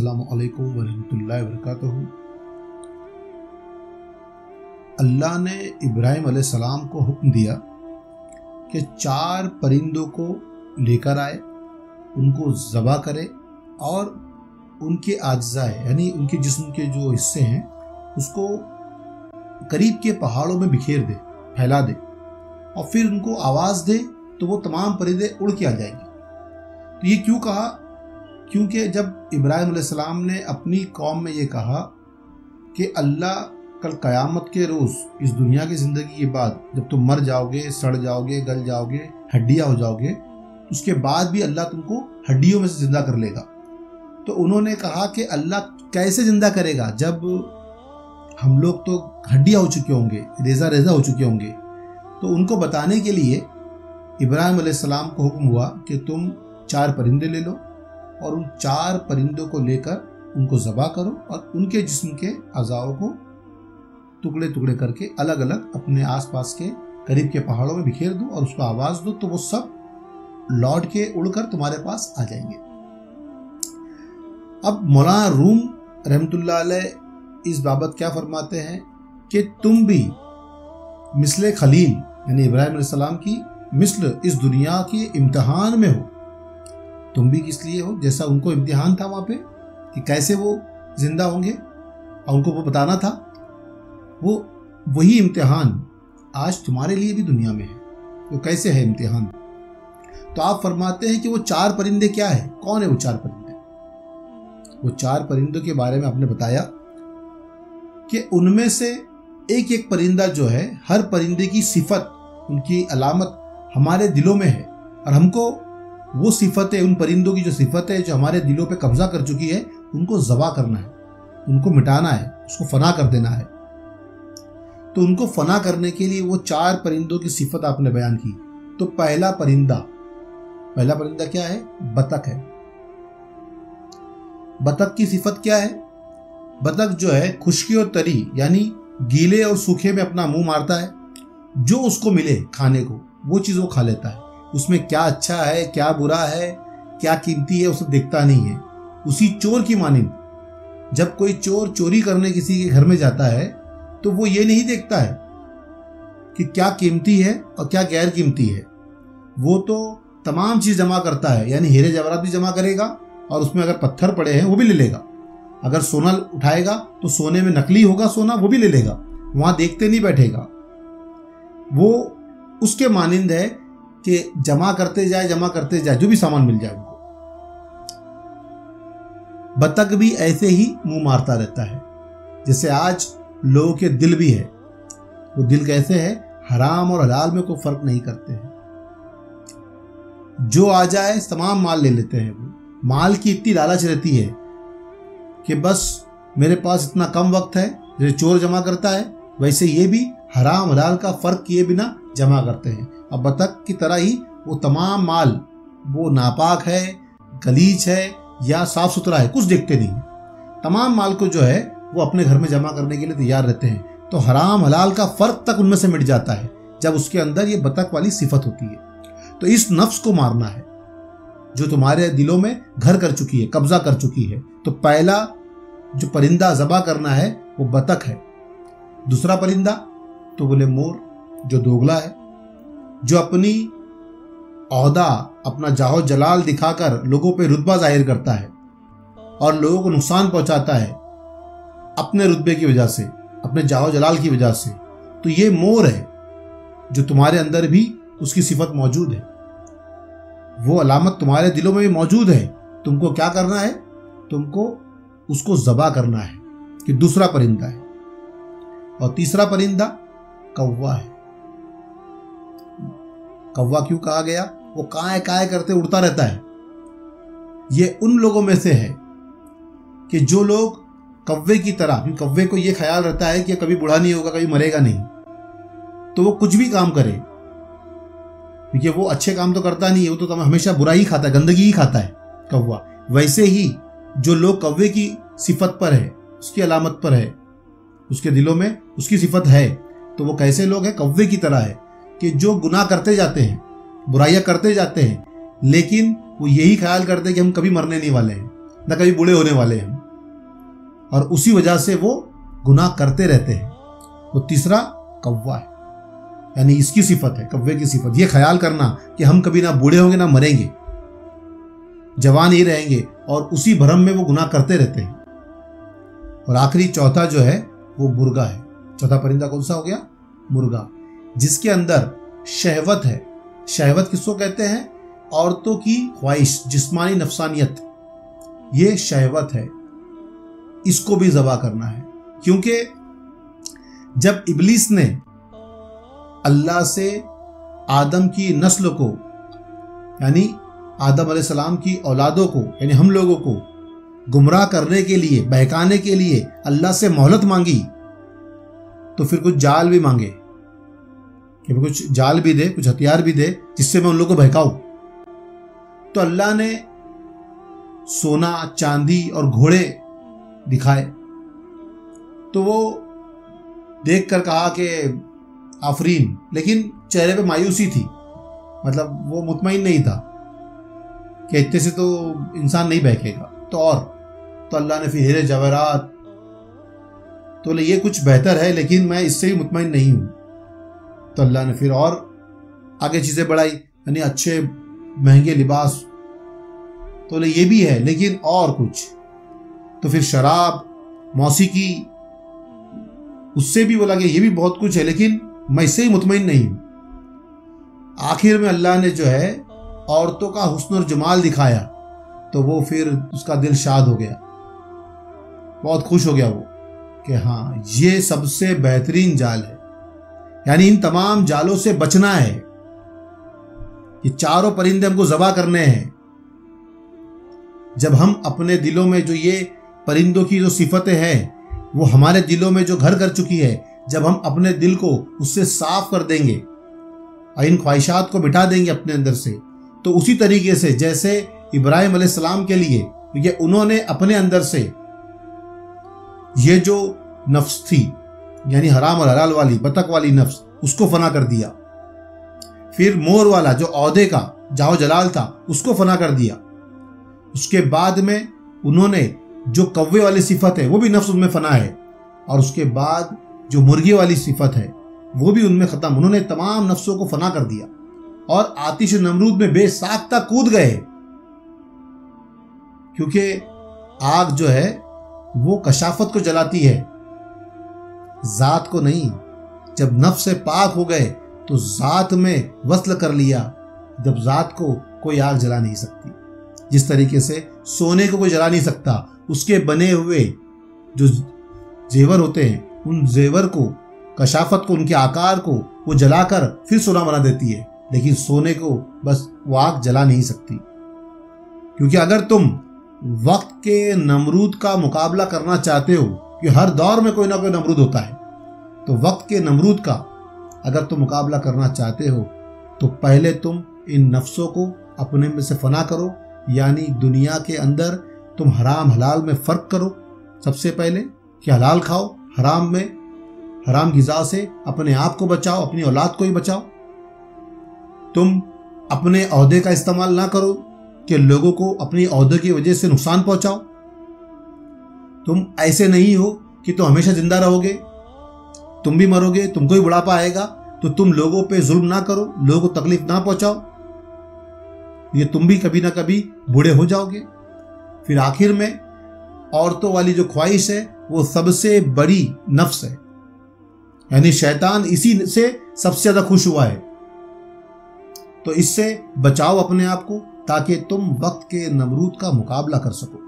अस्सलामु अलैकुम वरहमतुल्लाहि वबरकातुहू। अल्लाह ने इब्राहिम अलैहिस्सलाम को हुक्म दिया कि 4 परिंदों को लेकर आए, उनको ज़बह करे और उनके आज्ज़ाए यानी उनके जिस्म के जो हिस्से हैं उसको करीब के पहाड़ों में बिखेर दे, फैला दे और फिर उनको आवाज़ दे तो वो तमाम परिंदे उड़ के आ जाएंगे। तो ये क्यों कहा? क्योंकि जब इब्राहिम अलैहिस्सलाम ने अपनी कौम में ये कहा कि अल्लाह कल क़यामत के रोज़ इस दुनिया की ज़िंदगी के बाद जब तुम मर जाओगे, सड़ जाओगे, गल जाओगे, हड्डियाँ हो जाओगे, उसके बाद भी अल्लाह तुमको हड्डियों में से ज़िंदा कर लेगा। तो उन्होंने कहा कि अल्लाह कैसे ज़िंदा करेगा जब हम लोग तो हड्डियाँ हो चुके होंगे, रेज़ा रेज़ा हो चुके होंगे। तो उनको बताने के लिए इब्राहिम अलैहिस्सलाम को हुक्म हुआ कि तुम 4 परिंदे ले लो और उन 4 परिंदों को लेकर उनको ज़बह करो और उनके जिस्म के अज़ाओं को टुकड़े टुकड़े करके अलग अलग अपने आसपास के करीब के पहाड़ों में बिखेर दो और उसको आवाज़ दो तो वो सब लौट के उड़कर तुम्हारे पास आ जाएंगे। अब मौलाना रूम रहमतुल्लाह अलैह इस बाबत क्या फरमाते हैं कि तुम भी मिस्ले खलील यानी इब्राहिम अलैहिस्सलाम की मिस्ल इस दुनिया के इम्तिहान में हो। तुम भी किस लिए हो? जैसा उनको इम्तिहान था वहाँ पे कि कैसे वो जिंदा होंगे और उनको वो बताना था, वो वही इम्तिहान आज तुम्हारे लिए भी दुनिया में है। तो कैसे है इम्तिहान? तो आप फरमाते हैं कि वो 4 परिंदे क्या है? कौन है वो 4 परिंदे? वो 4 परिंदों के बारे में आपने बताया कि उनमें से एक एक परिंदा जो है, हर परिंदे की सिफत, उनकी अलामत हमारे दिलों में है और हमको वो सिफतें, उन परिंदों की जो सिफतें जो हमारे दिलों पे कब्जा कर चुकी है, उनको ज़बह करना है, उनको मिटाना है, उसको फना कर देना है। तो उनको फना करने के लिए वो 4 परिंदों की सिफत आपने बयान की। तो पहला परिंदा क्या है? बतख है। बतख की सिफत क्या है? बतख जो है खुश्की और तरी यानी गीले और सूखे में अपना मुंह मारता है, जो उसको मिले खाने को वो चीज़ वो खा लेता है। उसमें क्या अच्छा है, क्या बुरा है, क्या कीमती है, उसे देखता नहीं है। उसी चोर की मानिंद जब कोई चोर चोरी करने किसी के घर में जाता है तो वो ये नहीं देखता है कि क्या कीमती है और क्या गैर कीमती है। वो तो तमाम चीज़ जमा करता है, यानी हीरे जवाहरात भी जमा करेगा और उसमें अगर पत्थर पड़े हैं वो भी ले लेगा। अगर सोना उठाएगा तो सोने में नकली होगा सोना, वो भी ले लेगा, वहाँ देखते नहीं बैठेगा। वो उसके मानिंद है कि जमा करते जाए जो भी सामान मिल जाए उनको। बतख भी ऐसे ही मुंह मारता रहता है जैसे आज लोगों के दिल भी है। वो दिल कैसे है? हराम और हलाल में कोई फर्क नहीं करते हैं, जो आ जाए तमाम माल ले लेते हैं। वो माल की इतनी लालच रहती है कि बस मेरे पास इतना कम वक्त है। जैसे चोर जमा करता है वैसे ये भी हराम हलाल का फर्क किए बिना जमा करते हैं। अब बतख की तरह ही वो तमाम माल, वो नापाक है, गलीच है या साफ सुथरा है, कुछ देखते नहीं। तमाम माल को जो है वो अपने घर में जमा करने के लिए तैयार रहते हैं। तो हराम हलाल का फर्क तक उनमें से मिट जाता है जब उसके अंदर ये बतख वाली सिफत होती है। तो इस नफ्स को मारना है जो तुम्हारे दिलों में घर कर चुकी है, कब्जा कर चुकी है। तो पहला जो परिंदा ज़बह करना है वो बतख है। दूसरा परिंदा तो बोले मोर, जो दोगला है, जो अपनी औहदा, अपना जाहो जलाल दिखाकर लोगों पे रुतबा जाहिर करता है और लोगों को नुकसान पहुंचाता है अपने रुतबे की वजह से, अपने जाहो जलाल की वजह से। तो ये मोर है जो तुम्हारे अंदर भी उसकी सिफत मौजूद है, वो अलामत तुम्हारे दिलों में भी मौजूद है। तुमको क्या करना है? तुमको उसको ज़बह करना है कि दूसरा परिंदा है। और तीसरा परिंदा कौवा है। कौवा क्यों कहा गया? वो काय काय करते उड़ता रहता है। ये उन लोगों में से है कि जो लोग कौवे की तरह, कौवे को ये ख्याल रहता है कि कभी बूढ़ा नहीं होगा, कभी मरेगा नहीं, तो वो कुछ भी काम करे, क्योंकि वो अच्छे काम तो करता नहीं है, वो तो हमेशा बुरा ही खाता है, गंदगी ही खाता है कौवा। वैसे ही जो लोग कौवे की सिफत पर है, उसकी अलामत पर है, उसके दिलों में उसकी सिफत है, तो वो कैसे लोग हैं? कौवे की तरह है कि जो गुनाह करते जाते हैं, बुराइयां करते जाते हैं, लेकिन वो यही ख्याल करते हैं कि हम कभी मरने नहीं वाले हैं। न कभी बूढ़े होने वाले हैं, और उसी वजह से वो गुनाह करते रहते हैं। तो तीसरा कव्वा है, यानी इसकी सिफत है, कव्वे की सिफत, ये ख्याल करना कि हम कभी ना बूढ़े होंगे ना मरेंगे, जवान ही रहेंगे, और उसी भ्रम में वो गुनाह करते रहते हैं। और आखिरी चौथा जो है वो मुर्गा है। चौथा परिंदा कौन सा हो गया? मुर्गा, जिसके अंदर शहवत है। शहवत किसको कहते हैं? औरतों की ख्वाहिश, जिस्मानी नफसानियत, ये शहवत है। इसको भी ज़बा करना है, क्योंकि जब इब्लीस ने अल्लाह से आदम की नस्ल को, यानी आदम अलैहिस्सलाम की औलादों को, यानी हम लोगों को गुमराह करने के लिए, बहकाने के लिए अल्लाह से मोहलत मांगी, तो फिर कुछ जाल भी मांगे कि कुछ जाल भी दे, कुछ हथियार भी दे, जिससे मैं उन लोगों को बहकाऊं। तो अल्लाह ने सोना, चांदी और घोड़े दिखाए। तो वो देख कर कहा कि आफरीन, लेकिन चेहरे पे मायूसी थी, मतलब वो मुतमईन नहीं था कि इतने से तो इंसान नहीं बहकेगा। तो अल्लाह ने फिर हीरे जवाहरात, तो बोले ये कुछ बेहतर है, लेकिन मैं इससे भी मुतमईन नहीं हूँ। तो अल्लाह ने फिर और आगे चीज़ें बढ़ाई, यानी अच्छे महंगे लिबास, तो बोले ये भी है, लेकिन और कुछ। तो फिर शराब, मौसीकी, उससे भी बोला कि ये भी बहुत कुछ है, लेकिन मैं इससे ही मुतमईन नहीं हूँ। आखिर में अल्लाह ने जो है औरतों का हुस्न और जमाल दिखाया, तो वो फिर उसका दिल शाद हो गया, बहुत खुश हो गया वो कि हाँ ये सबसे बेहतरीन जाल है। यानी इन तमाम जालों से बचना है, ये चारों परिंदे हमको ज़बा करने हैं। जब हम अपने दिलों में जो ये परिंदों की जो सिफतें हैं वो हमारे दिलों में जो घर कर चुकी है, जब हम अपने दिल को उससे साफ कर देंगे और इन ख्वाहिशात को मिटा देंगे अपने अंदर से, तो उसी तरीके से जैसे इब्राहिम अलैहिस्सलाम के लिए ये उन्होंने अपने अंदर से ये जो नफ्स थी, यानी हराम और हलाल वाली, बतख वाली नफ्स, उसको फना कर दिया। फिर मोर वाला जो औहदे का जाहो जलाल था, उसको फना कर दिया। उसके बाद में उन्होंने जो कव्वे वाली सिफत है वो भी नफ्स उनमें फना है, और उसके बाद जो मुर्गी वाली सिफत है वो भी उनमें खत्म। उन्होंने तमाम नफ्सों को फना कर दिया और आतिश नमरूद में बेसाख्ता कूद गए, क्योंकि आग जो है वो कशाफत को जलाती है, जात को नहीं। जब नफ्स से पाक हो गए तो जात में वस्ल कर लिया, जब जात को कोई आग जला नहीं सकती। जिस तरीके से सोने को कोई जला नहीं सकता, उसके बने हुए जो जेवर होते हैं उन जेवर को, कशाफत को, उनके आकार को वो जलाकर फिर सोना बना देती है, लेकिन सोने को बस वो आग जला नहीं सकती। क्योंकि अगर तुम वक्त के नमरूद का मुकाबला करना चाहते हो, कि हर दौर में कोई ना कोई नमरूद होता है, तो वक्त के नमरूद का अगर तुम मुकाबला करना चाहते हो तो पहले तुम इन नफ्सों को अपने में से फना करो, यानी दुनिया के अंदर तुम हराम हलाल में फ़र्क करो। सबसे पहले कि हलाल खाओ, हराम में, हराम गिज़ा से अपने आप को बचाओ, अपनी औलाद को ही बचाओ। तुम अपने औहदे का इस्तेमाल ना करो कि लोगों को अपनी औहदे की वजह से नुकसान पहुंचाओ। तुम ऐसे नहीं हो कि तुम हमेशा जिंदा रहोगे, तुम भी मरोगे, तुमको भी बुढ़ापा आएगा, तो तुम लोगों पे जुल्म ना करो, लोगों को तकलीफ ना पहुंचाओ, ये तुम भी कभी ना कभी बूढ़े हो जाओगे। फिर आखिर में औरतों वाली जो ख्वाहिश है वो सबसे बड़ी नफ्स है, यानी शैतान इसी से सबसे ज्यादा खुश हुआ है। तो इससे बचाओ अपने आप को, ताकि तुम वक्त के नमरूद का मुकाबला कर सको।